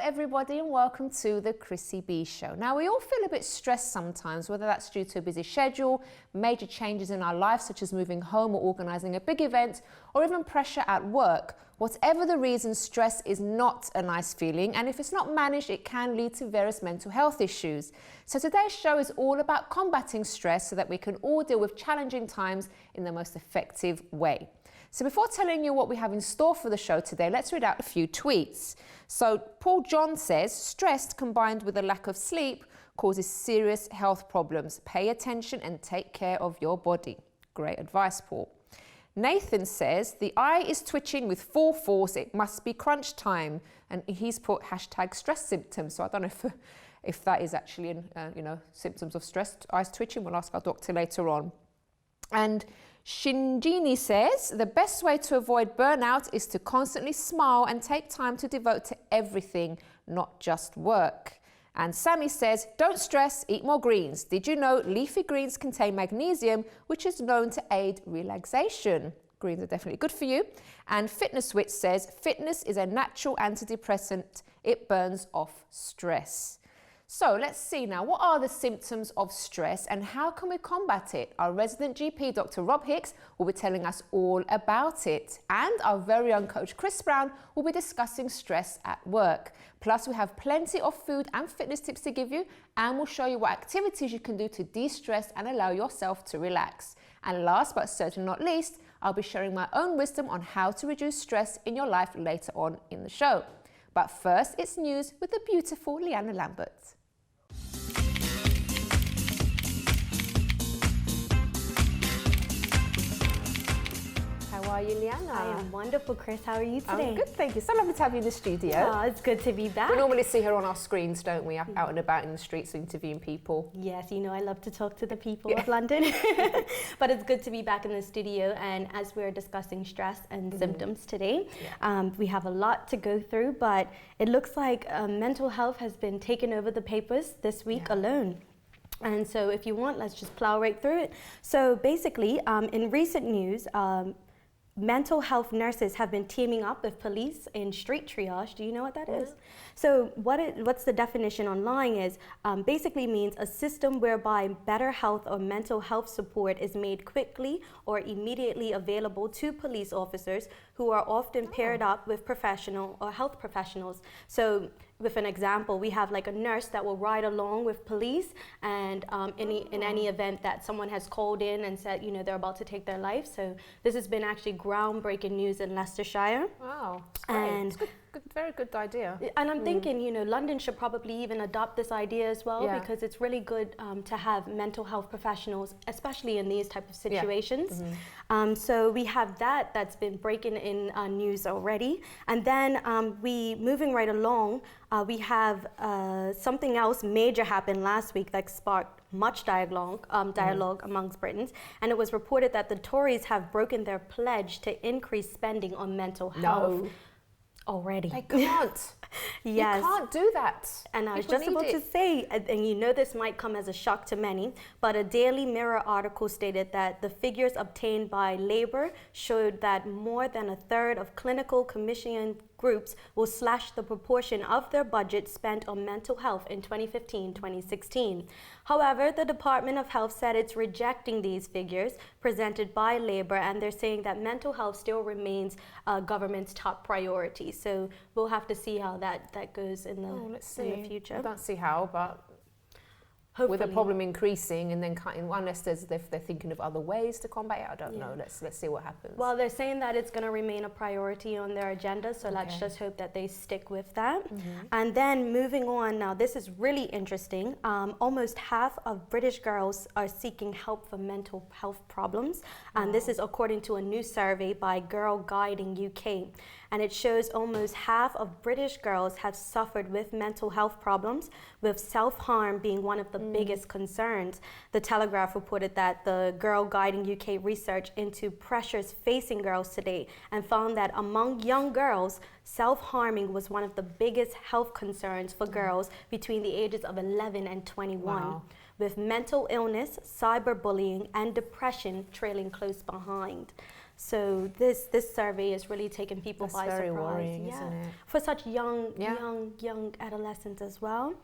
everybody, and welcome to the Chrissy B Show. Now, we all feel a bit stressed sometimes, whether that's due to a busy schedule, major changes in our lives, such as moving home or organising a big event, or even pressure at work. Whatever the reason, stress is not a nice feeling, and if it's not managed, it can lead to various mental health issues. So today's show is all about combating stress so that we can all deal with challenging times in the most effective way. So before telling you what we have in store for the show today, let's read out a few tweets. So Paul John says, stress combined with a lack of sleep causes serious health problems. Pay attention and take care of your body. Great advice, Paul. Nathan says, the eye is twitching with full force. It must be crunch time. And he's put hashtag stress symptoms. So I don't know if that is actually, symptoms of stress. Eyes twitching. We'll ask our doctor later on. And Shinjini says, the best way to avoid burnout is to constantly smile and take time to devote to everything, not just work. And Sammy says, don't stress, eat more greens. Did you know leafy greens contain magnesium, which is known to aid relaxation? Greens are definitely good for you. And Fitness Switch says, fitness is a natural antidepressant. It burns off stress. So let's see now, what are the symptoms of stress and how can we combat it? Our resident GP Dr Rob Hicks will be telling us all about it. And our very own Coach Chris Browne will be discussing stress at work. Plus we have plenty of food and fitness tips to give you, and we'll show you what activities you can do to de-stress and allow yourself to relax. And last but certainly not least, I'll be sharing my own wisdom on how to reduce stress in your life later on in the show. But first, it's news with the beautiful Leanna Lambert. How are you, Leanna? I am wonderful, Chris. How are you today? I'm good, thank you. So lovely to have you in the studio. Oh, it's good to be back. We normally see her on our screens, don't we? Out and about in the streets interviewing people. Yes, you know I love to talk to the people of London. But it's good to be back in the studio, and as we're discussing stress and symptoms today, we have a lot to go through, but it looks like mental health has been taking over the papers this week alone. And so if you want, let's just plow right through it. So basically, in recent news, mental health nurses have been teaming up with police in street triage. Do you know what that is? So what's the definition online is basically means a system whereby better health or mental health support is made quickly or immediately available to police officers who are often paired up with professional or health professionals. So with an example, we have like a nurse that will ride along with police, and in any event that someone has called in and said, they're about to take their life. So this has been actually groundbreaking news in Leicestershire. Wow, and it's good, very good idea. And I'm thinking, London should probably even adopt this idea as well, because it's really good to have mental health professionals, especially in these type of situations. So we have that's been breaking in news already. And then moving right along, we have something else major happened last week that sparked much dialogue amongst Britons, and it was reported that the Tories have broken their pledge to increase spending on mental health. Already. They can't. Yes. You can't do that. And I was just about to say, and this might come as a shock to many, but a Daily Mirror article stated that the figures obtained by Labour showed that more than a third of clinical commission groups will slash the proportion of their budget spent on mental health in 2015-2016. However, the Department of Health said it's rejecting these figures presented by Labour, and they're saying that mental health still remains government's top priority. So we'll have to see how that goes in the future. I don't see how, but hopefully. With the problem increasing and then cutting, unless they're thinking of other ways to combat it, I don't know. Let's see what happens. Well, they're saying that it's going to remain a priority on their agenda, so let's just hope that they stick with that. And then moving on, now this is really interesting. Almost half of British girls are seeking help for mental health problems, and this is according to a new survey by Girl Guiding UK. And it shows almost half of British girls have suffered with mental health problems, with self-harm being one of the biggest concerns. The Telegraph reported that the Girl Guiding UK research into pressures facing girls today and found that among young girls, self-harming was one of the biggest health concerns for girls between the ages of 11 and 21, with mental illness, cyberbullying, and depression trailing close behind. So this survey is really taking people by surprise. That's very worrying, isn't it? For such young adolescents as well.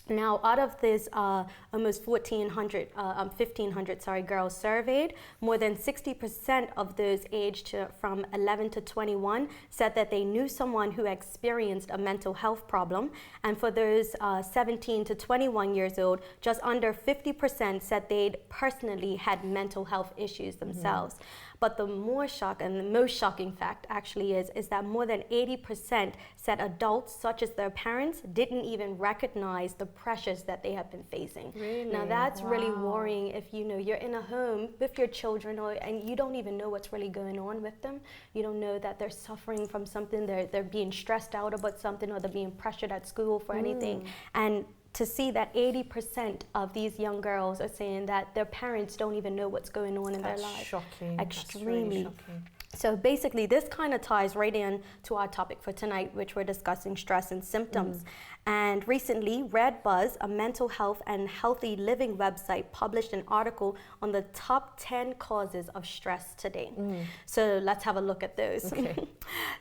Now, out of this almost 1,500 girls surveyed, more than 60% of those aged from 11 to 21 said that they knew someone who experienced a mental health problem. And for those 17 to 21 years old, just under 50% said they'd personally had mental health issues themselves. But the more shock and the most shocking fact actually is that more than 80% said adults, such as their parents, didn't even recognize the pressures that they have been facing. Really? Now that's really worrying if you're in a home with your children and you don't even know what's really going on with them. You don't know that they're suffering from something, they're being stressed out about something, or they're being pressured at school for anything. And to see that 80% of these young girls are saying that their parents don't even know what's going on in their lives. Shocking. Extremely. That's really shocking. So basically, this kind of ties right in to our topic for tonight, which we're discussing stress and symptoms. And recently, Redbuzz, a mental health and healthy living website, published an article on the top 10 causes of stress today. So let's have a look at those. Okay.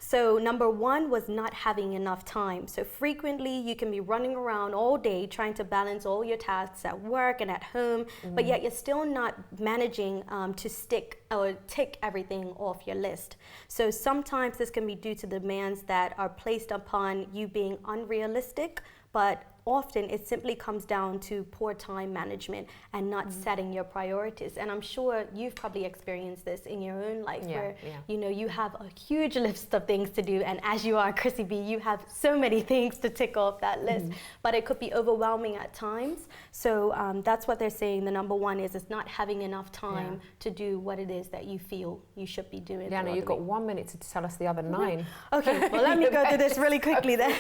So number one was not having enough time. So frequently, you can be running around all day trying to balance all your tasks at work and at home, but yet you're still not managing to stick or tick everything off your list. So sometimes this can be due to demands that are placed upon you being unrealistic, but often it simply comes down to poor time management and not setting your priorities. And I'm sure you've probably experienced this in your own life, where you have a huge list of things to do, and as you are Chrissy B, you have so many things to tick off that list, but it could be overwhelming at times. So that's what they're saying. The number one is not having enough time to do what it is that you feel you should be doing. Liana, you've got 1 minute to tell us the other 9. Okay, well, let me go through this really quickly then.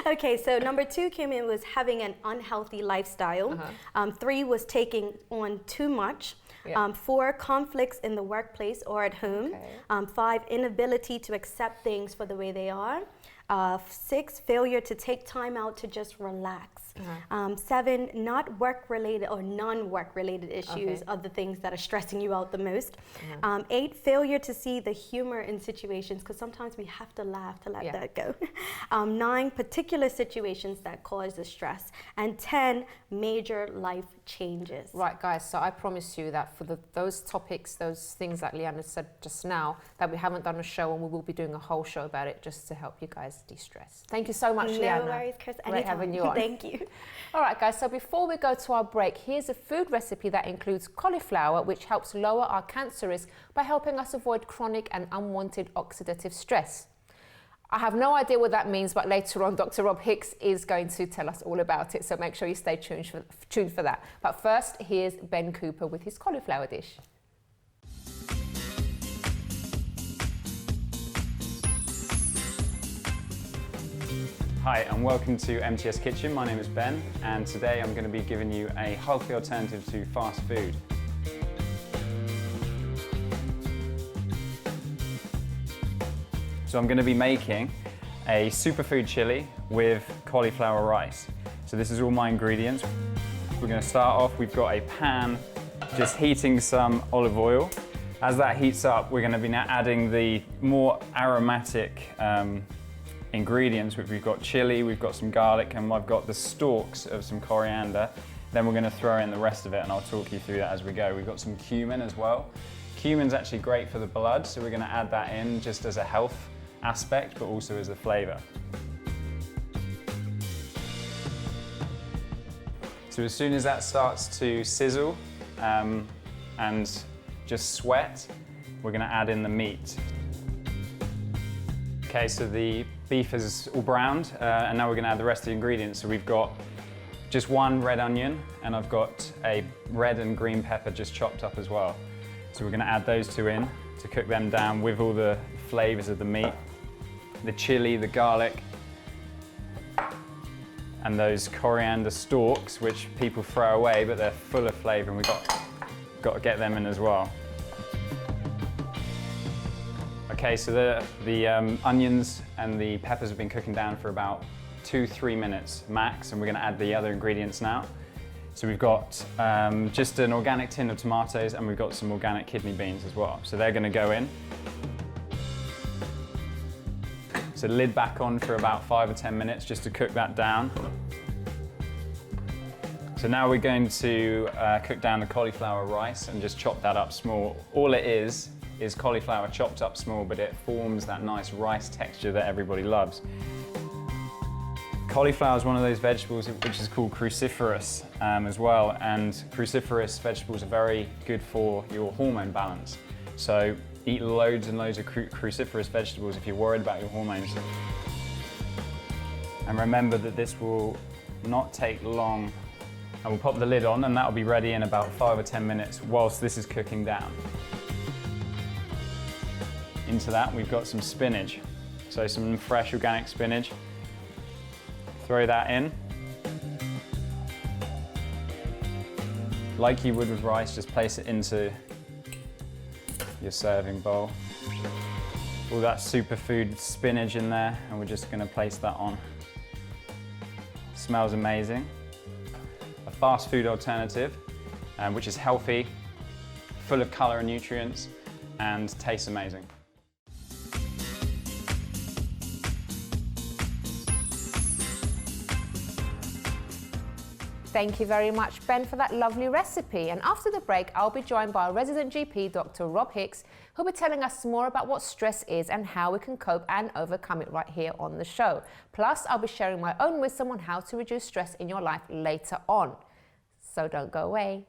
Okay, so number 2 came in was having an unhealthy lifestyle. 3 was taking on too much. 4, conflicts in the workplace or at home. 5, inability to accept things for the way they are. 6, failure to take time out to just relax. 7, not work-related or non-work-related issues are the things that are stressing you out the most. 8, failure to see the humor in situations, because sometimes we have to laugh to let that go. 9, particular situations that cause the stress. And 10, major life changes. Right, guys, so I promise you that for those topics, those things that Liana said just now, that we haven't done a show, and we will be doing a whole show about it just to help you guys de-stress. Thank you so much, Liana. No worries, Chris. Great having you on. Thank you. All right, guys, so before we go to our break, here's a food recipe that includes cauliflower, which helps lower our cancer risk by helping us avoid chronic and unwanted oxidative stress. I have no idea what that means, but later on, Dr. Rob Hicks is going to tell us all about it, so make sure you stay tuned for that. But first, here's Ben Cooper with his cauliflower dish. Hi and welcome to MTS Kitchen. My name is Ben, and today I'm going to be giving you a healthy alternative to fast food. So I'm going to be making a superfood chili with cauliflower rice. So this is all my ingredients. We're going to start off, we've got a pan, just heating some olive oil. As that heats up, we're going to be now adding the more aromatic ingredients. We've got chili, we've got some garlic, and I've got the stalks of some coriander. Then we're going to throw in the rest of it, and I'll talk you through that as we go. We've got some cumin as well. Cumin's actually great for the blood, so we're going to add that in just as a health aspect, but also as a flavour. So as soon as that starts to sizzle and just sweat, we're going to add in the meat. Okay, so the beef is all browned, and now we're going to add the rest of the ingredients. So we've got just 1 red onion, and I've got a red and green pepper just chopped up as well. So we're going to add those 2 in to cook them down with all the flavours of the meat, the chili, the garlic, and those coriander stalks, which people throw away, but they're full of flavour, and we've got to get them in as well. Okay, so the onions and the peppers have been cooking down for about 2-3 minutes max, and we're going to add the other ingredients now. So we've got just an organic tin of tomatoes, and we've got some organic kidney beans as well. So they're going to go in. So lid back on for about 5 or 10 minutes just to cook that down. So now we're going to cook down the cauliflower rice and just chop that up small. All it is cauliflower chopped up small, but it forms that nice rice texture that everybody loves. Cauliflower is one of those vegetables which is called cruciferous as well, and cruciferous vegetables are very good for your hormone balance. So eat loads and loads of cruciferous vegetables if you're worried about your hormones. And remember that this will not take long. And we'll pop the lid on, and that'll be ready in about 5 or 10 minutes whilst this is cooking down. Into that we've got some spinach. So some fresh organic spinach. Throw that in. Like you would with rice, just place it into your serving bowl. All that superfood spinach in there, and we're just going to place that on. Smells amazing. A fast food alternative, which is healthy, full of colour and nutrients, and tastes amazing. Thank you very much, Ben, for that lovely recipe. And after the break, I'll be joined by our resident GP, Dr. Rob Hicks, who'll be telling us more about what stress is and how we can cope and overcome it right here on the show. Plus, I'll be sharing my own wisdom on how to reduce stress in your life later on. So don't go away.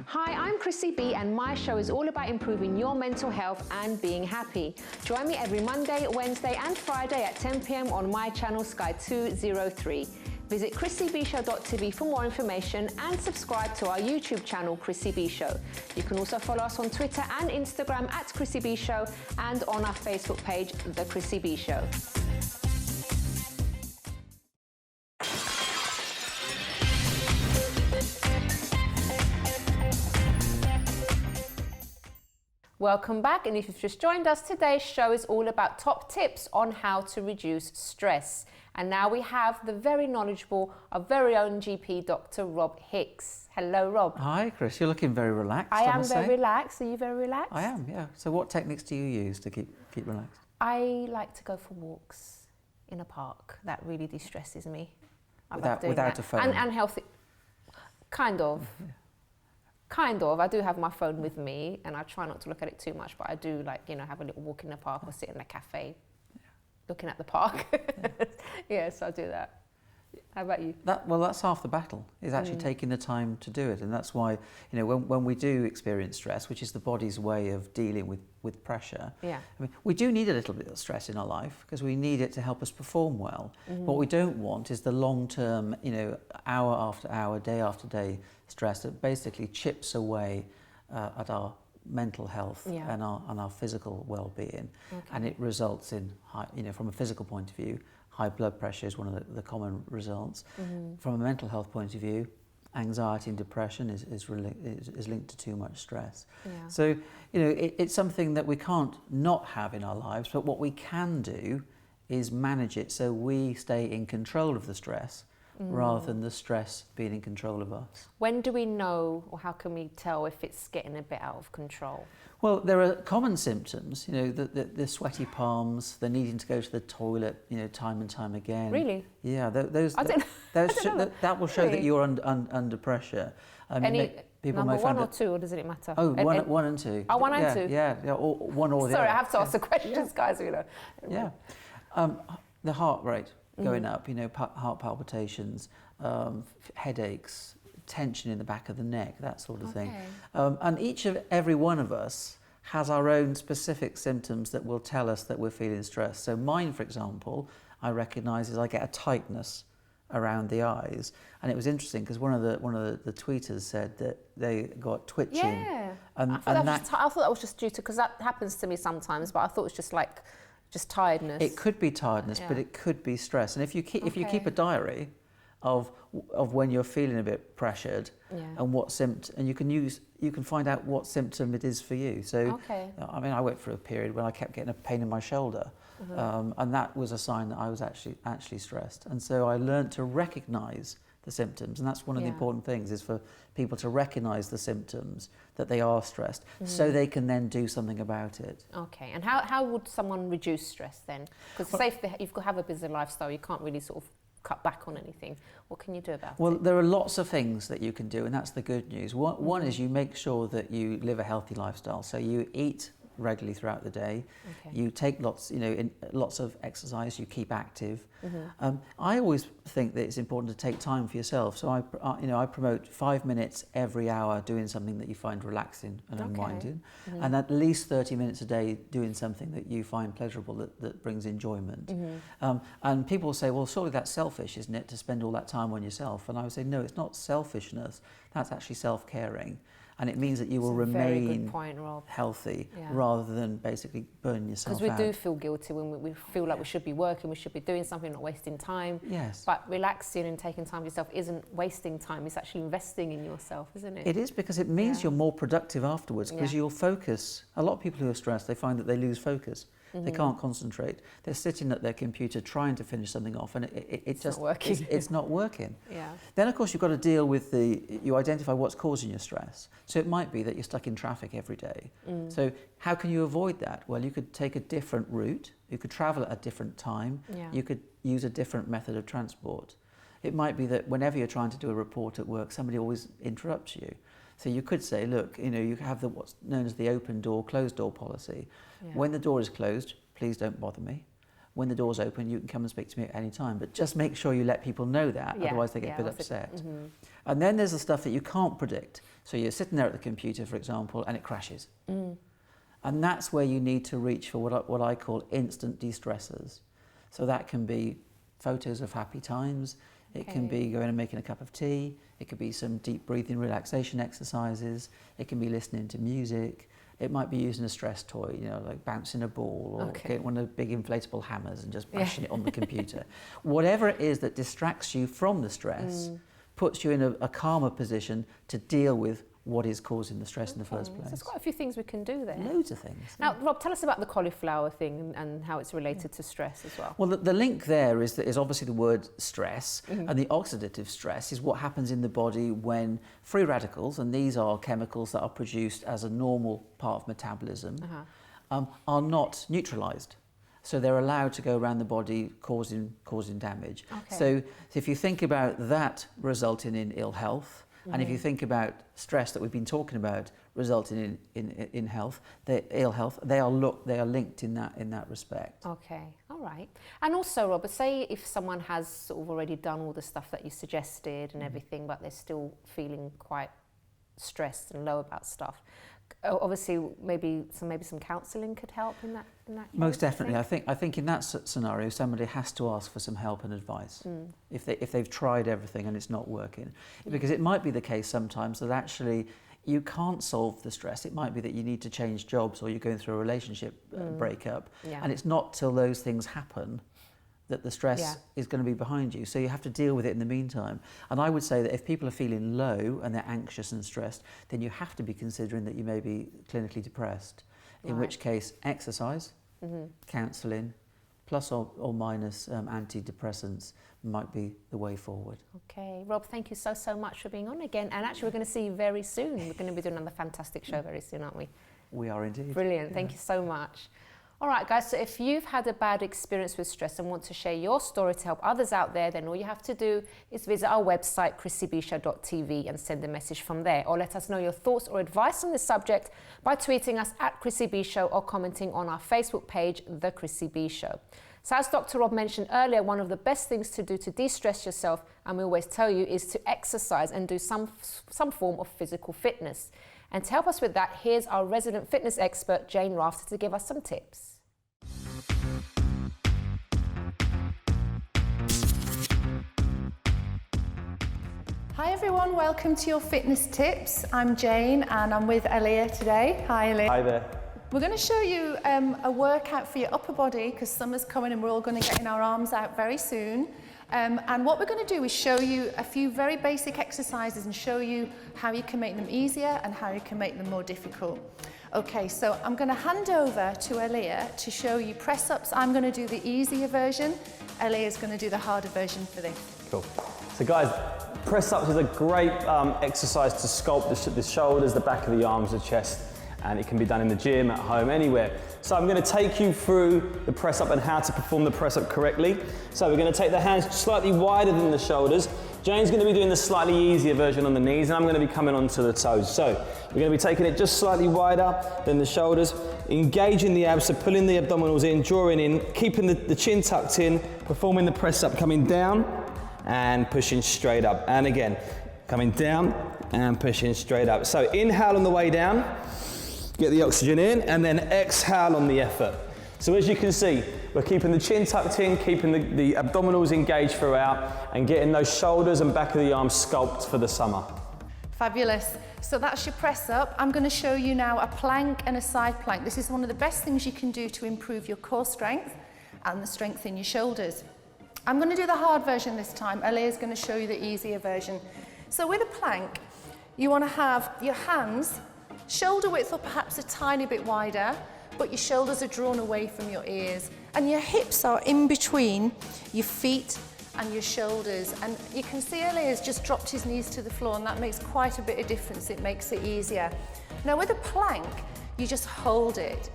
Hi, I'm Chrissy B, and my show is all about improving your mental health and being happy. Join me every Monday, Wednesday and Friday at 10 p.m. on my channel Sky 203. Visit chrissybshow.tv for more information and subscribe to our YouTube channel, Chrissy B Show. You can also follow us on Twitter and Instagram at Chrissy B Show, and on our Facebook page, The Chrissy B Show. Welcome back, and if you've just joined us, today's show is all about top tips on how to reduce stress. And now we have the very knowledgeable, our very own GP, Dr. Rob Hicks. Hello, Rob. Hi, Chris. You're looking very relaxed. I am very relaxed. Are you very relaxed? I am, yeah. So what techniques do you use to keep relaxed? I like to go for walks in a park. That really de-stresses me. Without a phone? And healthy. Kind of. Yeah. Kind of. I do have my phone with me, and I try not to look at it too much, but I do, like, you know, have a little walk in the park or sit in a cafe looking at the park. Yeah, so I do that. How about you? Well, that's half the battle, is actually taking the time to do it. And that's why, you know, when we do experience stress, which is the body's way of dealing with pressure, yeah. I mean, we do need a little bit of stress in our life because we need it to help us perform well. What we don't want is the long-term, you know, hour after hour, day after day stress that basically chips away at our mental health and our physical well-being. Okay. And it results in, you know, from a physical point of view, high blood pressure is one of the common results. From a mental health point of view, anxiety and depression is linked to too much stress. Yeah. So, you know, it's something that we can't not have in our lives, but what we can do is manage it so we stay in control of the stress rather than the stress being in control of us. When do we know, or how can we tell if it's getting a bit out of control? Well, there are common symptoms, you know, the sweaty palms, the needing to go to the toilet, you know, time and time again. Really? Yeah, that will show that you're under pressure. I mean, people number may one find or two, or does it matter? Oh, one and two. Oh, one and two? Yeah, or one or the other. Sorry, I have to ask the questions, guys, you know. Yeah. The heart rate going up, you know, heart palpitations, headaches, tension in the back of the neck, that sort of thing. And every one of us has our own specific symptoms that will tell us that we're feeling stressed. So mine, for example, I recognise is I get a tightness around the eyes, and it was interesting because one of the tweeters said that they got twitching. Yeah, I thought that was just due to, because that happens to me sometimes, but I thought it was just tiredness. It could be tiredness, but it could be stress. And if you keep a diary of when you're feeling a bit pressured, and what symptom, and you can find out what symptom it is for you. So, I mean, I went through a period when I kept getting a pain in my shoulder, and that was a sign that I was actually stressed. And so I learned to recognise the symptoms, and that's one of the important things, is for people to recognise the symptoms that they are stressed, so they can then do something about it. Okay, and how would someone reduce stress then? Because say if you've got to have a busy lifestyle, you can't really sort of cut back on anything. What can you do about it? Well, there are lots of things that you can do, and that's the good news. One is you make sure that you live a healthy lifestyle. So you eat regularly throughout the day. You take lots of exercise. You keep active. I always think that it's important to take time for yourself. So I promote 5 minutes every hour doing something that you find relaxing and unwinding, and at least 30 minutes a day doing something that you find pleasurable, that brings enjoyment. And people will say, well, surely that's selfish, isn't it, to spend all that time on yourself? And I would say, no, it's not selfishness. That's actually self-caring. And it means that you will remain healthy rather than basically burn yourself out. Because we do feel guilty when we feel like we should be working, we should be doing something, not wasting time. Yes. But relaxing and taking time for yourself isn't wasting time, it's actually investing in yourself, isn't it? It is, because it means you're more productive afterwards, because you'll focus. A lot of people who are stressed, they find that they lose focus. They can't concentrate. They're sitting at their computer trying to finish something off, and it's just not working. It's not working. Then, of course, you've got to deal with you identify what's causing your stress. So it might be that you're stuck in traffic every day. So how can you avoid that? Well, you could take a different route. You could travel at a different time. You could use a different method of transport. It might be that whenever you're trying to do a report at work, somebody always interrupts you. So you could say, look, you have what's known as the open door, closed door policy. When the door is closed, please don't bother me. When the door's open, you can come and speak to me at any time. But just make sure you let people know that, otherwise they get a bit upset. And then there's the stuff that you can't predict. So you're sitting there at the computer, for example, and it crashes. And that's where you need to reach for what I call instant de-stressors. So that can be photos of happy times. It can be going and making a cup of tea. It could be some deep breathing relaxation exercises. It can be listening to music. It might be using a stress toy, like bouncing a ball, or getting one of the big inflatable hammers and just bashing it on the computer. Whatever it is that distracts you from the stress puts you in a calmer position to deal with what is causing the stress in the first place. So there's quite a few things we can do there. Loads of things. Now, Rob, tell us about the cauliflower thing and how it's related to stress as well. Well, the link there is obviously the word stress, and the oxidative stress is what happens in the body when free radicals, and these are chemicals that are produced as a normal part of metabolism, are not neutralised. So they're allowed to go around the body causing damage. So if you think about that resulting in ill health, and if you think about stress that we've been talking about resulting in health, ill health, they are linked in that respect. Okay, all right. And also, Robert, say if someone has sort of already done all the stuff that you suggested and everything, but they're still feeling quite stressed and low about stuff. Obviously, maybe some counselling could help in that case. Most definitely. I think in that scenario, somebody has to ask for some help and advice if they've tried everything and it's not working, because it might be the case sometimes that actually you can't solve the stress. It might be that you need to change jobs, or you're going through a relationship breakup, and it's not till those things happen that the stress is going to be behind you. So you have to deal with it in the meantime. And I would say that if people are feeling low and they're anxious and stressed, then you have to be considering that you may be clinically depressed, in which case exercise, counselling, plus or minus antidepressants might be the way forward. Okay, Rob, thank you so much for being on again. And actually, we're going to see you very soon. We're going to be doing another fantastic show very soon, aren't we? We are indeed. Brilliant, thank you so much. All right, guys, so if you've had a bad experience with stress and want to share your story to help others out there, then all you have to do is visit our website, chrissybshow.tv, and send a message from there. Or let us know your thoughts or advice on this subject by tweeting us at Chrissy B Show or commenting on our Facebook page, The Chrissy B Show. So as Dr. Rob mentioned earlier, one of the best things to do to de-stress yourself, and we always tell you, is to exercise and do some form of physical fitness. And to help us with that, here's our resident fitness expert, Jane Rafter, to give us some tips. Hi everyone, welcome to your fitness tips. I'm Jane and I'm with Elia today. Hi Elia. Hi there. We're going to show you a workout for your upper body, because summer's coming and we're all going to get our arms out very soon. And what we're going to do is show you a few very basic exercises and show you how you can make them easier and how you can make them more difficult. Okay, so I'm going to hand over to Aaliyah to show you press-ups. I'm going to do the easier version. Aaliyah's going to do the harder version for this. Cool. So guys, press-ups is a great exercise to sculpt the shoulders, the back of the arms, the chest, and it can be done in the gym, at home, anywhere. So I'm going to take you through the press-up and how to perform the press-up correctly. So we're going to take the hands slightly wider than the shoulders. Jane's going to be doing the slightly easier version on the knees, and I'm going to be coming onto the toes. So we're going to be taking it just slightly wider than the shoulders, engaging the abs, so pulling the abdominals in, drawing in, keeping the chin tucked in, performing the press-up, coming down and pushing straight up. And again, coming down and pushing straight up. So inhale on the way down, get the oxygen in, and then exhale on the effort. So as you can see, we're keeping the chin tucked in, keeping the abdominals engaged throughout, and getting those shoulders and back of the arms sculpted for the summer. Fabulous. So that's your press up. I'm going to show you now a plank and a side plank. This is one of the best things you can do to improve your core strength and the strength in your shoulders. I'm going to do the hard version this time. Aaliyah's going to show you the easier version. So with a plank, you want to have your hands shoulder width or perhaps a tiny bit wider, but your shoulders are drawn away from your ears and your hips are in between your feet and your shoulders. And you can see Aaliyah's just dropped his knees to the floor, and that makes quite a bit of difference. It makes it easier. Now with a plank, you just hold it.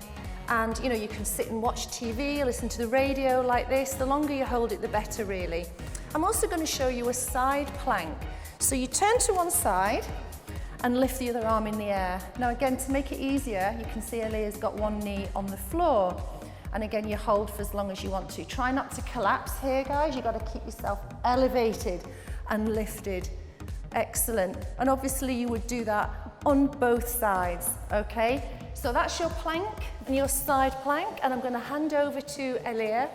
And you can sit and watch TV, listen to the radio like this. The longer you hold it, the better really. I'm also going to show you a side plank. So you turn to one side and lift the other arm in the air. Now again, to make it easier, you can see Aaliyah's got one knee on the floor. And again, you hold for as long as you want to. Try not to collapse here, guys. You've got to keep yourself elevated and lifted. Excellent. And obviously you would do that on both sides, okay? So that's your plank and your side plank, and I'm going to hand over to Aaliyah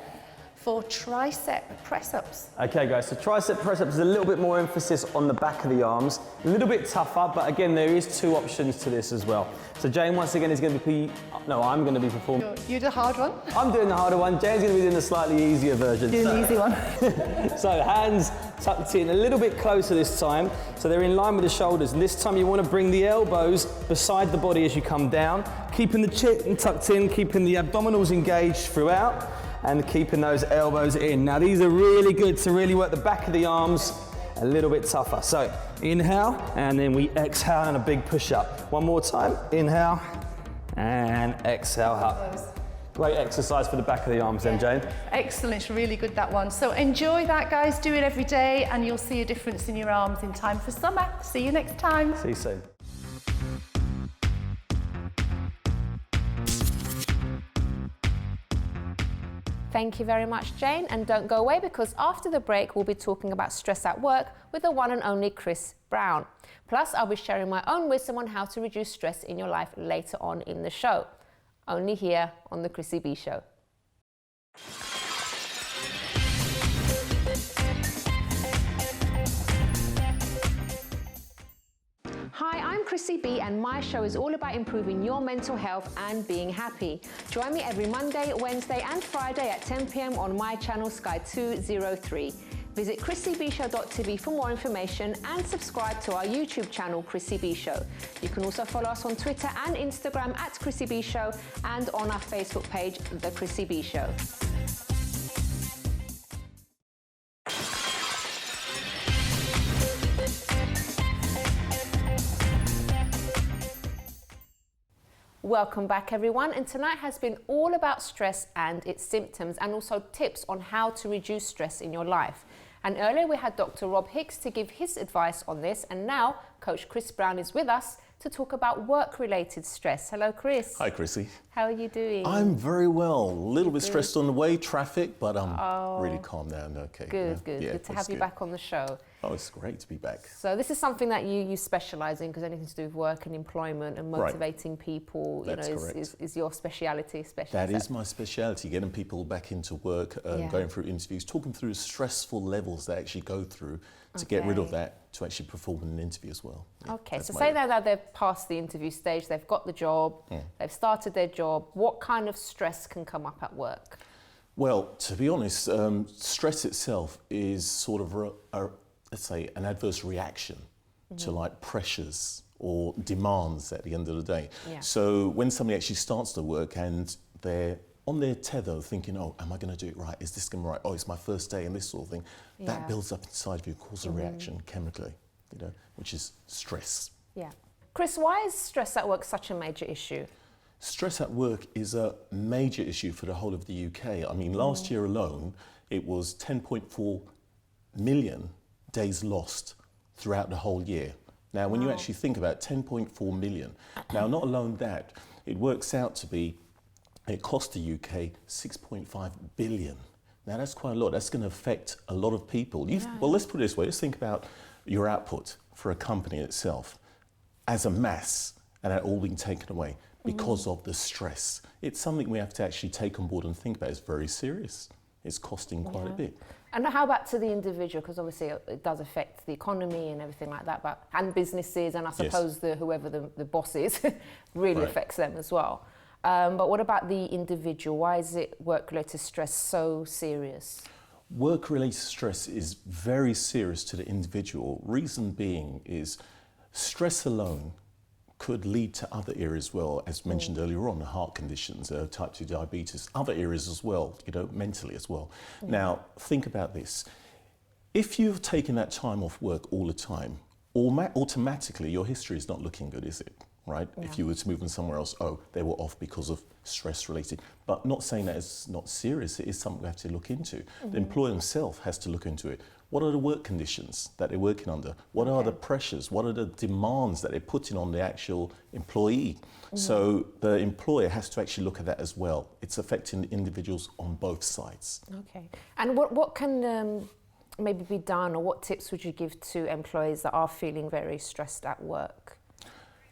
for tricep press-ups. Okay guys, so tricep press-ups is a little bit more emphasis on the back of the arms, a little bit tougher, but again there is two options to this as well. So Jane once again is going to be, I'm going to be performing. You do the hard one? I'm doing the harder one, Jane's going to be doing the slightly easier version. Do the easy one. So hands tucked in a little bit closer this time, so they're in line with the shoulders, and this time you want to bring the elbows beside the body as you come down, keeping the chin tucked in, keeping the abdominals engaged throughout, and keeping those elbows in. Now these are really good to really work the back of the arms a little bit tougher. So inhale, and then we exhale and a big push up. One more time, inhale, and exhale up. Great exercise for the back of the arms then, Jane. Excellent, it's really good, that one. So enjoy that, guys, do it every day, and you'll see a difference in your arms in time for summer. See you next time. See you soon. Thank you very much, Jane, and don't go away, because after the break we'll be talking about stress at work with the one and only Chris Browne. Plus I'll be sharing my own wisdom on how to reduce stress in your life later on in the show. Only here on the Chrissy B Show. Hi, I'm Chrissy B, and my show is all about improving your mental health and being happy. Join me every Monday, Wednesday and Friday at 10 p.m. on my channel Sky 203. Visit chrissybshow.tv for more information and subscribe to our YouTube channel Chrissy B Show. You can also follow us on Twitter and Instagram at Chrissy B Show, and on our Facebook page, The Chrissy B Show. Welcome back, everyone, and tonight has been all about stress and its symptoms, and also tips on how to reduce stress in your life. And earlier we had Dr. Rob Hicks to give his advice on this, and now Coach Chris Browne is with us to talk about work-related stress. Hello, Chris. Hi, Chrissy. How are you doing? I'm very well. A little bit stressed on the way, traffic, but I'm really calm now and okay. Good, good. Yeah, good to have you back on the show. Oh, it's great to be back. So this is something that you specialise in, because anything to do with work and employment and motivating people, is your speciality. That is my speciality, getting people back into work, going through interviews, talking through stressful levels they actually go through to get rid of that, to actually perform in an interview as well. Yeah, okay, so say now that they've passed the interview stage, they've got the job, they've started their job, what kind of stress can come up at work? Well, to be honest, stress itself is sort of let's say an adverse reaction to like pressures or demands at the end of the day. Yeah. So when somebody actually starts to work and they're on their tether thinking, oh, am I going to do it right? Is this going to be right? Oh, it's my first day and this sort of thing. Yeah. That builds up inside of you, causes a reaction chemically, you know, which is stress. Yeah. Chris, why is stress at work such a major issue? Stress at work is a major issue for the whole of the UK. I mean, last year alone, it was 10.4 million days lost throughout the whole year. Now, when you actually think about 10.4 million, now not alone that, it works out to be, it cost the UK 6.5 billion. Now that's quite a lot. That's going to affect a lot of people. Well, let's put it this way. Let's think about your output for a company itself as a mass and that all being taken away because of the stress. It's something we have to actually take on board and think about. It's very serious. It's costing quite a bit. And how about to the individual? Because obviously it does affect the economy and everything like that, and businesses, and I suppose whoever the boss is really affects them as well. But what about the individual? Why is it work-related stress so serious? Work-related stress is very serious to the individual. Reason being is stress alone could lead to other areas as well, as mentioned earlier on, heart conditions, type 2 diabetes, other areas as well, you know, mentally as well. Now, think about this. If you've taken that time off work all the time, automatically your history is not looking good, is it? Right? Yeah. If you were to move them somewhere else, oh, they were off because of stress related. But not saying that it's not serious, it is something we have to look into. The employer himself has to look into it. What are the work conditions that they're working under? What are the pressures? What are the demands that they're putting on the actual employee? So the employer has to actually look at that as well. It's affecting the individuals on both sides. Okay. And what can maybe be done, or what tips would you give to employees that are feeling very stressed at work?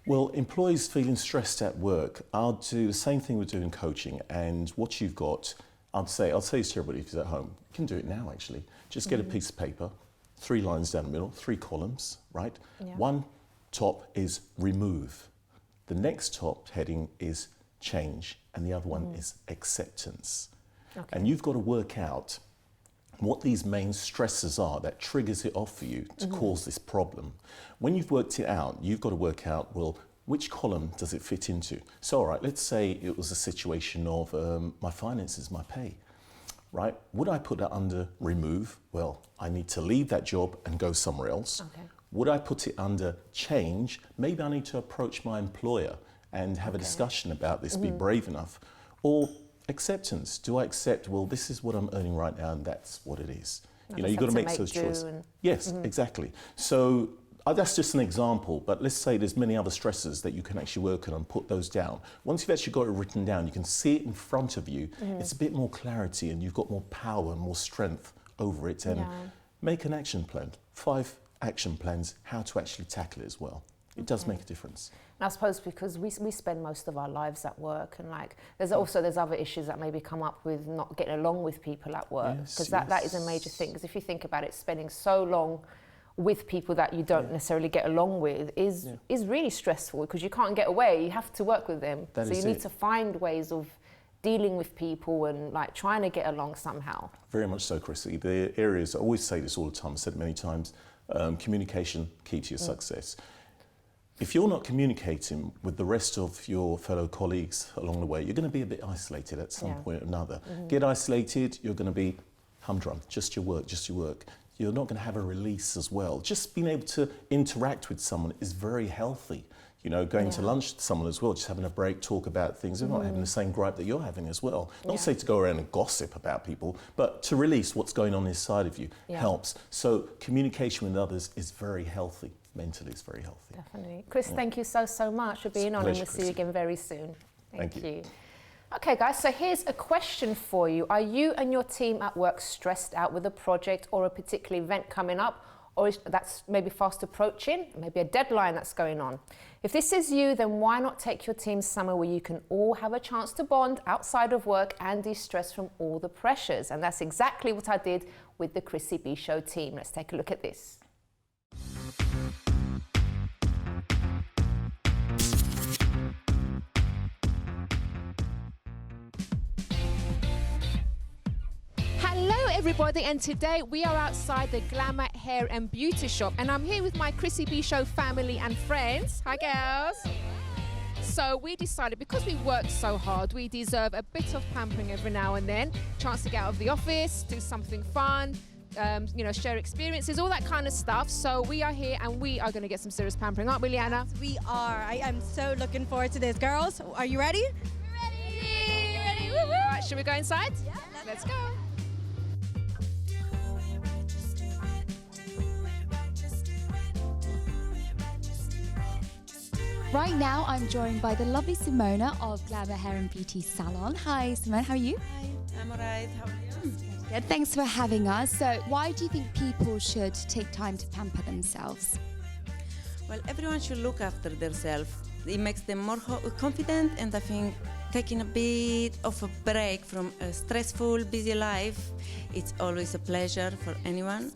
Well, employees feeling stressed at work, I'll do the same thing we do in coaching, and what you've got, I'll say to everybody who's at home, you can do it now actually. Just get a piece of paper, 3 lines down the middle, 3 columns, right? Yeah. One top is remove. The next top heading is change, and the other one is acceptance. Okay. And you've got to work out what these main stresses are that triggers it off for you to cause this problem. When you've worked it out, you've got to work out, well, which column does it fit into? So, all right, let's say it was a situation of my finances, my pay, right? Would I put that under remove? Well, I need to leave that job and go somewhere else. Okay. Would I put it under change? Maybe I need to approach my employer and have a discussion about this, be brave enough. Or acceptance. Do I accept, well, this is what I'm earning right now and that's what it is? You know, you've got to make those choices. Yes, exactly. So that's just an example, but let's say there's many other stresses that you can actually work on and put those down. Once you've actually got it written down, you can see it in front of you. It's a bit more clarity and you've got more power and more strength over it, and make an action plan. 5 action plans, how to actually tackle it as well. It does make a difference. And I suppose because we spend most of our lives at work, and like there's other issues that maybe come up with not getting along with people at work, because that is a major thing. Because if you think about it, spending so long with people that you don't necessarily get along with is really stressful, because you can't get away. You have to work with them. So you need to find ways of dealing with people and like trying to get along somehow. Very much so, Chrissy. The areas, I always say this all the time, I've said it many times, communication, key to your success. If you're not communicating with the rest of your fellow colleagues along the way, you're going to be a bit isolated at some point or another. Get isolated, you're going to be humdrum, just your work, just your work. You're not going to have a release as well. Just being able to interact with someone is very healthy. You know, going to lunch with someone as well, just having a break, talk about things. They're not having the same gripe that you're having as well. Not say to go around and gossip about people, but to release what's going on inside of you helps. So communication with others is very healthy. Mentally, it's very healthy. Definitely. Chris, thank you so much for being on, and we'll see you again very soon. Thank you. Okay, guys, so here's a question for you. Are you and your team at work stressed out with a project or a particular event coming up, or that's maybe fast approaching, maybe a deadline that's going on? If this is you, then why not take your team somewhere where you can all have a chance to bond outside of work and de-stress from all the pressures? And that's exactly what I did with the Chrissy B Show team. Let's take a look at this. everybody, and today we are outside the Glamour Hair and Beauty Shop, and I'm here with my Chrissy B Show family and friends. Hi girls. So we decided, because we work so hard, we deserve a bit of pampering every now and then. Chance to get out of the office, do something fun, you know, share experiences, all that kind of stuff. So we are here and we are going to get some serious pampering, aren't we, Liana? Yes, we are. I am so looking forward to this. Girls, are you ready? Ready! Ready! Woo -woo. All right, should we go inside? Yeah. Let's go. Right now, I'm joined by the lovely Simona of Glamour Hair and Beauty Salon. Hi, Simona, how are you? Hi, I'm alright. How are you? Good, thanks for having us. So, why do you think people should take time to pamper themselves? Well, everyone should look after themselves. It makes them more confident, and I think taking a bit of a break from a stressful, busy life, it's always a pleasure for anyone.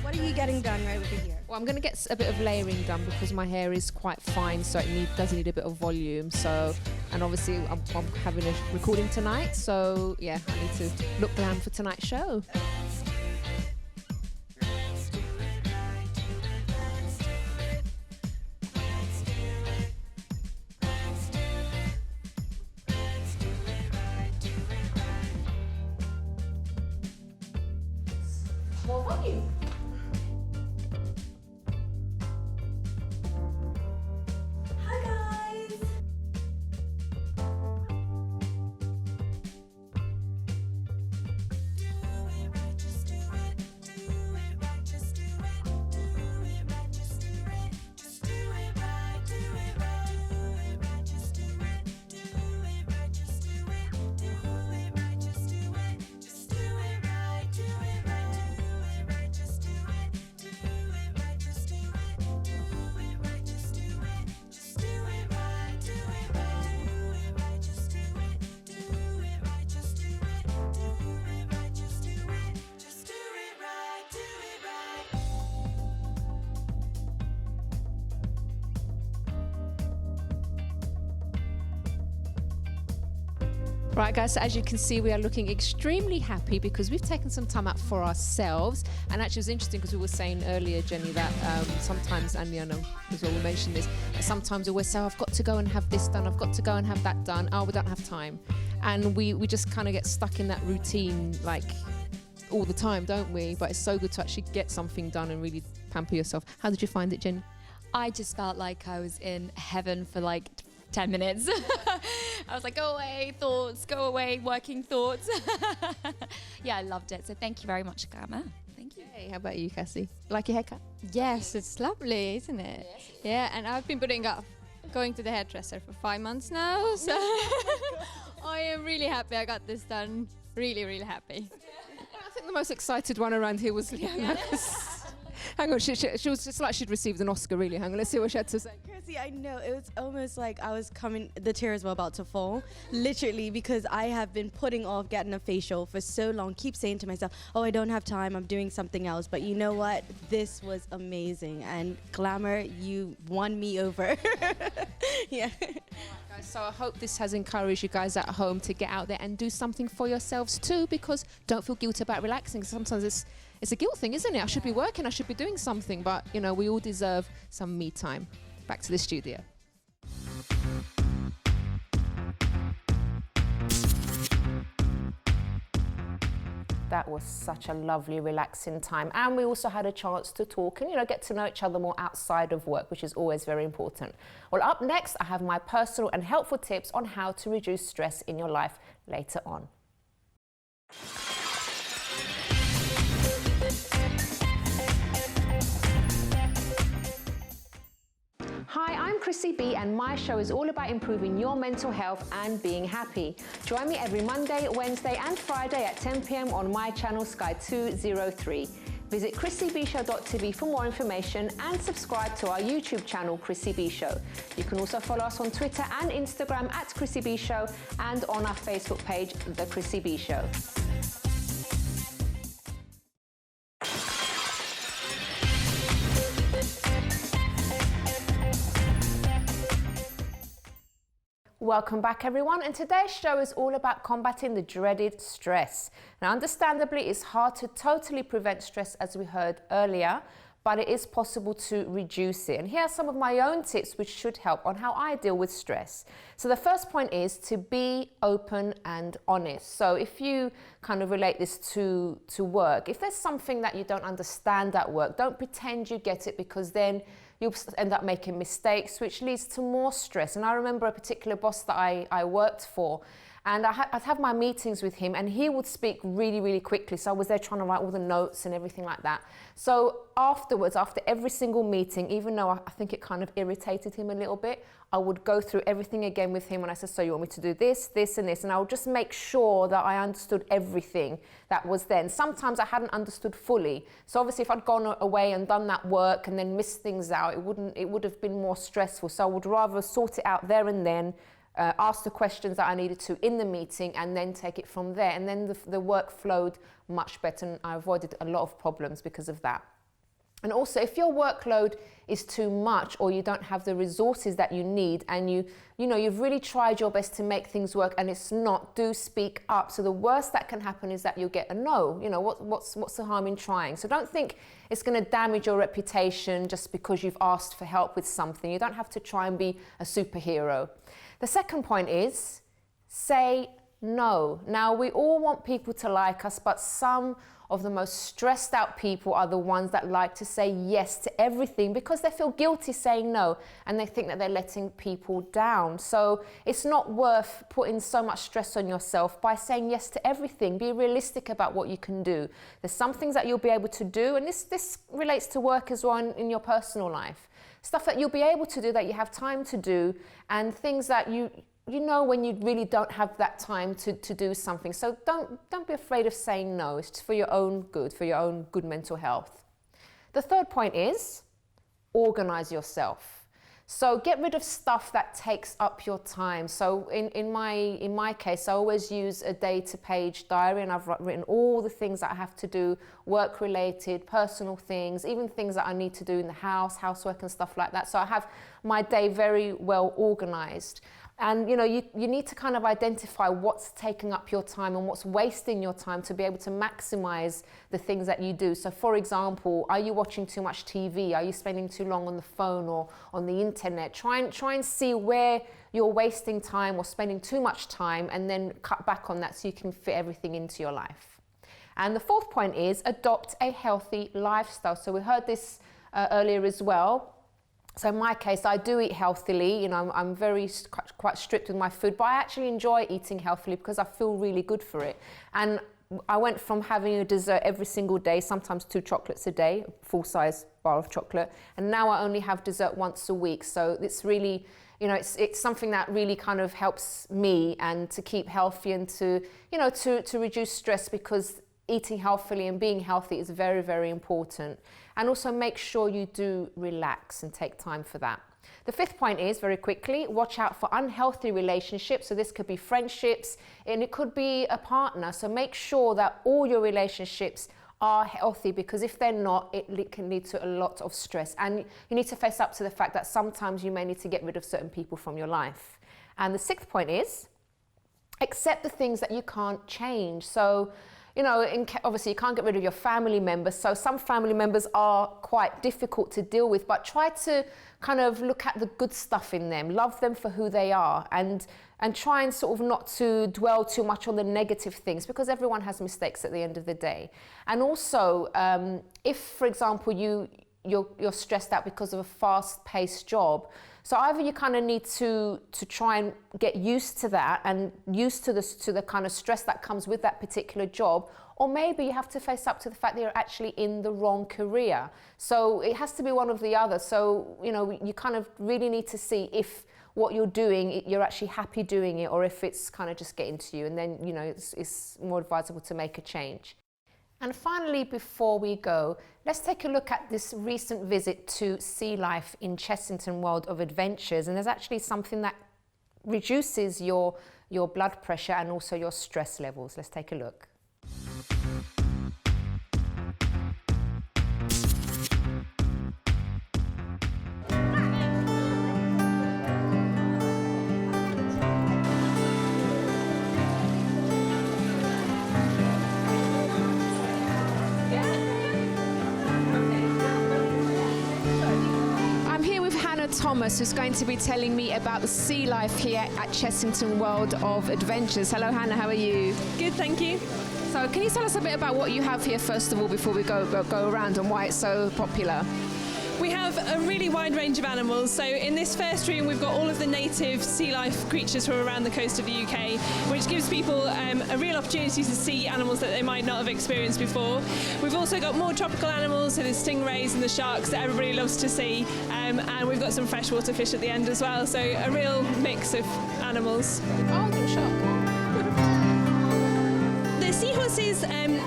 What are you getting done right over here? Well, I'm going to get a bit of layering done because my hair is quite fine, so it does need a bit of volume. So, and obviously I'm having a recording tonight, so yeah, I need to look glam for tonight's show. More volume. Right guys, so as you can see, we are looking extremely happy because we've taken some time out for ourselves. And actually it was interesting because we were saying earlier, Jenny, that sometimes, and Liana as well, we mentioned this, that sometimes we always say, oh, I've got to go and have this done, I've got to go and have that done, oh, we don't have time. And we just kind of get stuck in that routine like all the time, don't we? But it's so good to actually get something done and really pamper yourself. How did you find it, Jenny? I just felt like I was in heaven for like 10 minutes. I was like, go away, thoughts, go away, working thoughts. Yeah, I loved it. So thank you very much, Glamour. Thank you. Hey, how about you, Cassie? Like your haircut? Yes, it's lovely, isn't it? Yes. Yeah, and I've been putting off going to the hairdresser for 5 months now, so I am really happy I got this done. Really, really happy. I think the most excited one around here was Liana. Hang on, she was just like she'd received an Oscar, really. Hang on, let's see what she had to say. Chrissy, I know, it was almost like I was the tears were about to fall, literally, because I have been putting off getting a facial for so long, keep saying to myself, oh, I don't have time, I'm doing something else. But you know what? This was amazing. And Glamour, you won me over. Yeah. Guys, so I hope this has encouraged you guys at home to get out there and do something for yourselves too, because don't feel guilty about relaxing. Sometimes it's a guilt thing, isn't it? I should be working, I should be doing something, but you know, we all deserve some me time. Back to the studio. That was such a lovely, relaxing time. And we also had a chance to talk and, you know, get to know each other more outside of work, which is always very important. Well, up next, I have my personal and helpful tips on how to reduce stress in your life later on. Hi, I'm Chrissy B, and my show is all about improving your mental health and being happy. Join me every Monday, Wednesday and Friday at 10 p.m. on my channel Sky 203. Visit chrissybshow.tv for more information and subscribe to our YouTube channel, Chrissy B Show. You can also follow us on Twitter and Instagram at Chrissy B Show and on our Facebook page, The Chrissy B Show. Welcome back everyone, and today's show is all about combating the dreaded stress. Now understandably it's hard to totally prevent stress as we heard earlier, but it is possible to reduce it. And here are some of my own tips which should help on how I deal with stress. So the first point is to be open and honest. So if you kind of relate this to work, if there's something that you don't understand at work, don't pretend you get it, because then you'll end up making mistakes, which leads to more stress. And I remember a particular boss that I worked for, and I'd have my meetings with him and he would speak really, really quickly. So I was there trying to write all the notes and everything like that. So afterwards, after every single meeting, even though I think it kind of irritated him a little bit, I would go through everything again with him and I said, so you want me to do this, this and this? And I would just make sure that I understood everything that was there. And sometimes I hadn't understood fully. So obviously if I'd gone away and done that work and then missed things out, it would have been more stressful. So I would rather sort it out there and then, ask the questions that I needed to in the meeting and then take it from there. And then the work flowed much better and I avoided a lot of problems because of that. And also, if your workload is too much or you don't have the resources that you need and you've really tried your best to make things work and it's not, do speak up. So the worst that can happen is that you'll get a no. What's the harm in trying? So don't think it's going to damage your reputation just because you've asked for help with something. You don't have to try and be a superhero. The second point is say no. Now, we all want people to like us, but some of the most stressed out people are the ones that like to say yes to everything because they feel guilty saying no and they think that they're letting people down. So it's not worth putting so much stress on yourself by saying yes to everything. Be realistic about what you can do. There's some things that you'll be able to do, and this relates to work as well in your personal life. Stuff that you'll be able to do, that you have time to do, and things that you know when you really don't have that time to do something. So don't be afraid of saying no. It's for your own good, for your own good mental health. The third point is organize yourself. So get rid of stuff that takes up your time. So in my case, I always use a day-to-page diary, and I've written all the things that I have to do, work-related, personal things, even things that I need to do in the house, housework and stuff like that. So I have my day very well organized. And you need to kind of identify what's taking up your time and what's wasting your time to be able to maximize the things that you do. So for example, are you watching too much TV? Are you spending too long on the phone or on the internet? Try and see where you're wasting time or spending too much time, and then cut back on that so you can fit everything into your life. And the fourth point is adopt a healthy lifestyle. So we heard this earlier as well. So in my case, I do eat healthily. I'm quite strict with my food, but I actually enjoy eating healthily because I feel really good for it. And I went from having a dessert every single day, sometimes 2 chocolates a day, a full-size bar of chocolate, and now I only have dessert once a week. So it's really, it's something that really kind of helps me and to keep healthy and to reduce stress, because eating healthily and being healthy is very, very important. And also make sure you do relax and take time for that. The fifth point is, very quickly, watch out for unhealthy relationships. So this could be friendships and it could be a partner. So make sure that all your relationships are healthy, because if they're not, it can lead to a lot of stress. And you need to face up to the fact that sometimes you may need to get rid of certain people from your life. And the sixth point is, accept the things that you can't change. So obviously you can't get rid of your family members, so some family members are quite difficult to deal with, but try to kind of look at the good stuff in them, love them for who they are, and try and sort of not to dwell too much on the negative things, because everyone has mistakes at the end of the day. And also, if, for example, you're stressed out because of a fast-paced job, so either you kind of need to try and get used to that and used to the kind of stress that comes with that particular job, or maybe you have to face up to the fact that you're actually in the wrong career. So it has to be one of the other. So you kind of really need to see if what you're doing, you're actually happy doing it, or if it's kind of just getting to you, and then it's more advisable to make a change. And finally, before we go, let's take a look at this recent visit to Sea Life in Chessington World of Adventures. And there's actually something that reduces your blood pressure and also your stress levels. Let's take a look. Thomas, who's going to be telling me about the sea life here at Chessington World of Adventures. Hello Hannah, how are you? Good, thank you. So can you tell us a bit about what you have here first of all before we go around and why it's so popular? We have a really wide range of animals. So in this first room we've got all of the native sea life creatures from around the coast of the UK, which gives people a real opportunity to see animals that they might not have experienced before. We've also got more tropical animals, so the stingrays and the sharks that everybody loves to see, and we've got some freshwater fish at the end as well, so a real mix of animals. Oh, the shark. The seahorses,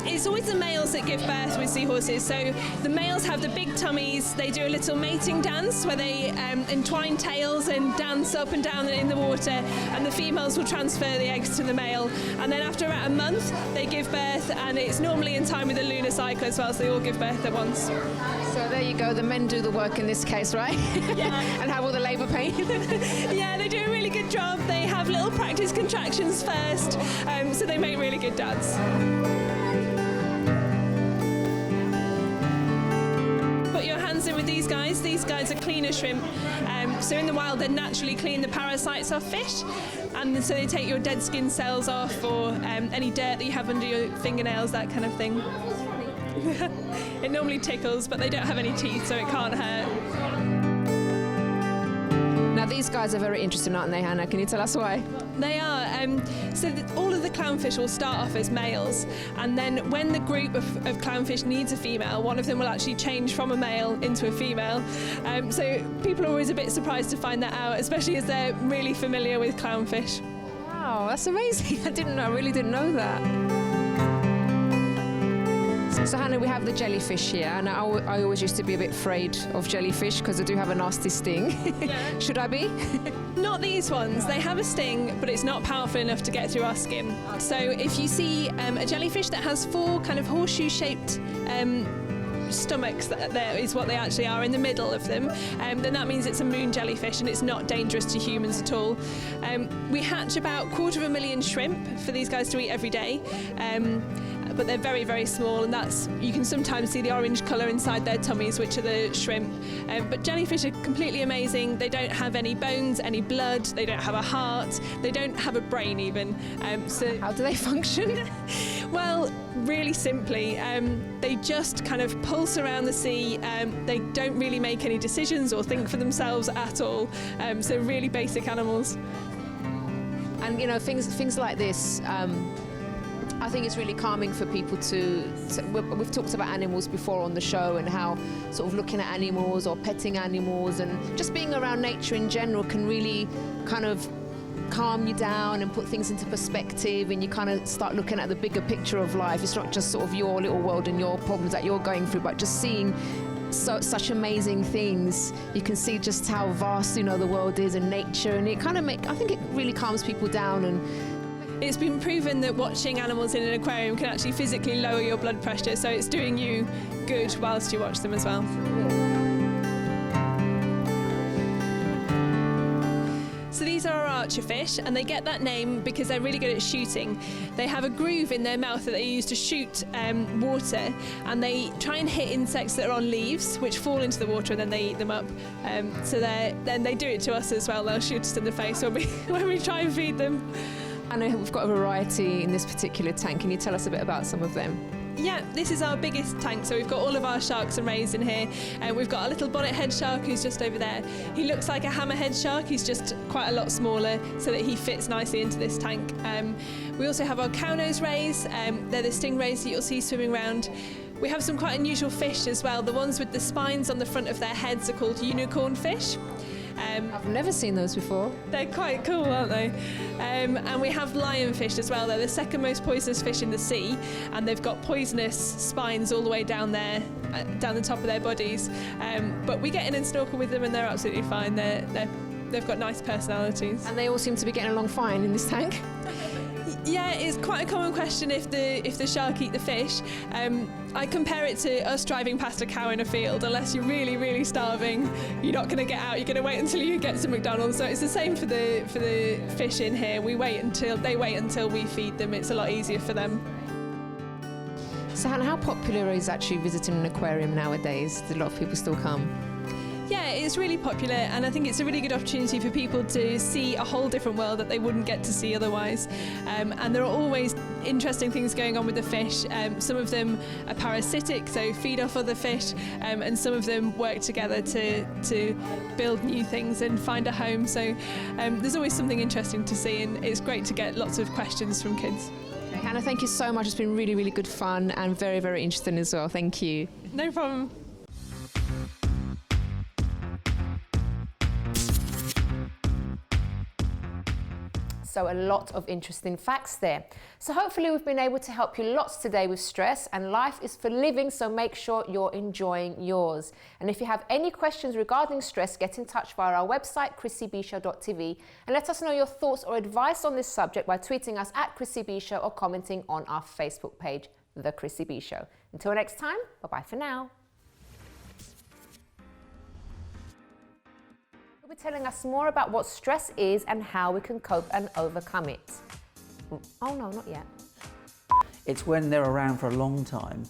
it's always the males that give birth with seahorses. So the males have the big tummies. They do a little mating dance where they entwine tails and dance up and down in the water, and the females will transfer the eggs to the male. And then after about a month, they give birth, and it's normally in time with the lunar cycle as well, so they all give birth at once. So there you go, the men do the work in this case, right? Yeah. And have all the labour pain. Yeah, they do a really good job. They have little practice contractions first, so they make really good dads. Put your hands in with these guys. These guys are cleaner shrimp. So in the wild, they naturally clean the parasites off fish, and so they take your dead skin cells off, or any dirt that you have under your fingernails, that kind of thing. It normally tickles, but they don't have any teeth, so it can't hurt. Now these guys are very interesting, aren't they, Hannah? Can you tell us why? They are. So all of the clownfish will start off as males, and then when the group of clownfish needs a female, one of them will actually change from a male into a female. So people are always a bit surprised to find that out, especially as they're really familiar with clownfish. Wow, that's amazing. I really didn't know that. So Hannah, we have the jellyfish here, and I always used to be a bit afraid of jellyfish because they do have a nasty sting. Yeah. Should I be? Not these ones. They have a sting, but it's not powerful enough to get through our skin. So if you see a jellyfish that has 4 kind of horseshoe-shaped stomachs, that is what they actually are in the middle of them, then that means it's a moon jellyfish and it's not dangerous to humans at all. We hatch about 250,000 shrimp for these guys to eat every day. But they're very, very small, and you can sometimes see the orange colour inside their tummies, which are the shrimp. But jellyfish are completely amazing. They don't have any bones, any blood, they don't have a heart, they don't have a brain even. So how do they function? Well, really simply, they just kind of pulse around the sea. They don't really make any decisions or think for themselves at all. So really basic animals. And you know, things like this, I think it's really calming for people we've talked about animals before on the show, and how sort of looking at animals or petting animals and just being around nature in general can really kind of calm you down and put things into perspective, and you kind of start looking at the bigger picture of life. It's not just sort of your little world and your problems that you're going through, but just seeing such amazing things. You can see just how vast, the world is, and nature, and it kind of I think it really calms people down. And it's been proven that watching animals in an aquarium can actually physically lower your blood pressure, so it's doing you good whilst you watch them as well. So these are our archerfish, and they get that name because they're really good at shooting. They have a groove in their mouth that they use to shoot water, and they try and hit insects that are on leaves, which fall into the water, and then they eat them up. So then they do it to us as well. They'll shoot us in the face when we try and feed them. I know we've got a variety in this particular tank. Can you tell us a bit about some of them? Yeah, this is our biggest tank, so we've got all of our sharks and rays in here. We've got a little bonnet-head shark who's just over there. He looks like a hammerhead shark. He's just quite a lot smaller, so that he fits nicely into this tank. We also have our cow-nose rays. They're the stingrays that you'll see swimming around. We have some quite unusual fish as well. The ones with the spines on the front of their heads are called unicorn fish. I've never seen those before. They're quite cool, aren't they? And we have lionfish as well. They're the second most poisonous fish in the sea, and they've got poisonous spines all the way down there, down the top of their bodies. But we get in and snorkel with them, and they're absolutely fine. They've got nice personalities. And they all seem to be getting along fine in this tank. Yeah, it's quite a common question if the shark eat the fish. I compare it to us driving past a cow in a field. Unless you're really, really starving, you're not going to get out. You're going to wait until you get to McDonald's. So it's the same for the fish in here. They wait until we feed them. It's a lot easier for them. So Hannah, how popular is actually visiting an aquarium nowadays? Do a lot of people still come? Yeah, it's really popular, and I think it's a really good opportunity for people to see a whole different world that they wouldn't get to see otherwise. And there are always interesting things going on with the fish. Some of them are parasitic, so feed off other fish, and some of them work together to build new things and find a home. So there's always something interesting to see, and it's great to get lots of questions from kids. Okay, Hannah, thank you so much. It's been really, really good fun and very, very interesting as well. Thank you. No problem. So a lot of interesting facts there. So hopefully we've been able to help you lots today with stress, and life is for living, so make sure you're enjoying yours. And if you have any questions regarding stress, get in touch via our website, chrissybshow.tv, and let us know your thoughts or advice on this subject by tweeting us at Chrissy B Show or commenting on our Facebook page, The Chrissy B Show. Until next time, bye-bye for now. Will be telling us more about what stress is and how we can cope and overcome it. Oh no, not yet. It's when they're around for a long time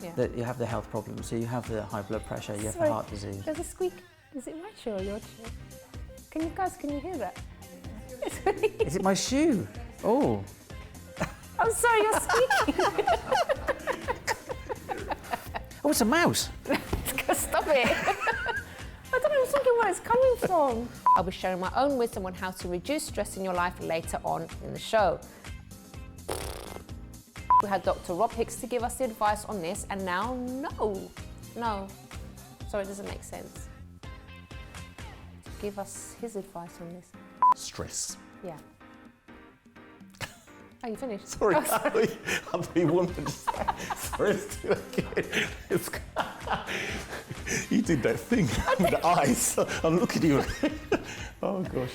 Yeah. that you have the health problems. So you have the high blood pressure, you have the heart disease. There's a squeak. Is it my shoe or your shoe? Can you hear that? Is it my shoe? Oh. I'm sorry, you're squeaking. Oh, it's a mouse. Stop it. I don't know, I was thinking where it's coming from. I'll be sharing my own wisdom on how to reduce stress in your life later on in the show. We had Dr. Rob Hicks to give us the advice on this, and now, no. Sorry, it doesn't make sense. To give us his advice on this. Stress. Yeah. Oh, you finished? Sorry, Oh, sorry. I thought you wanted to say stress again. You did that thing with the eyes. I'm looking at you. Oh, gosh.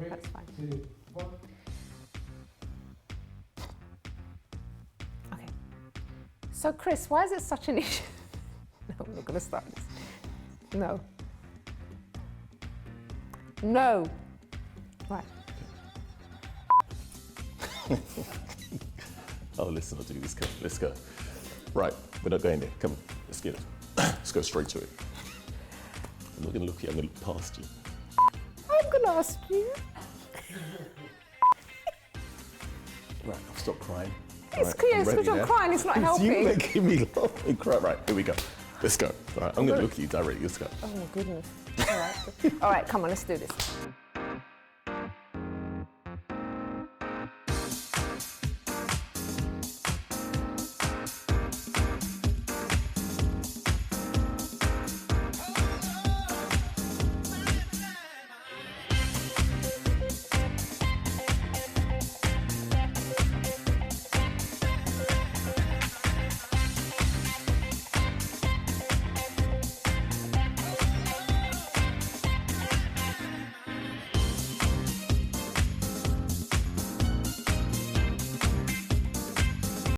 That's fine. 2, 1. Okay. So, Chris, why is it such an issue? No, I'm not going to start this. No. No. Right. Oh, listen, I'll do this. Come, let's go. Right, we're not going there. Come on, let's get it. Let's go straight to it. I'm not going to look at you, I'm going to look past you. I'm going to ask you. Right, I've stopped crying. It's Right, clear, I'm it's ready because I'm now. crying, it's not It's helping. you making me laugh and cry. Right, here we go. Let's go. Right, I'm going to look at you directly. Let's go. Oh my goodness. All right. All right, come on, let's do this.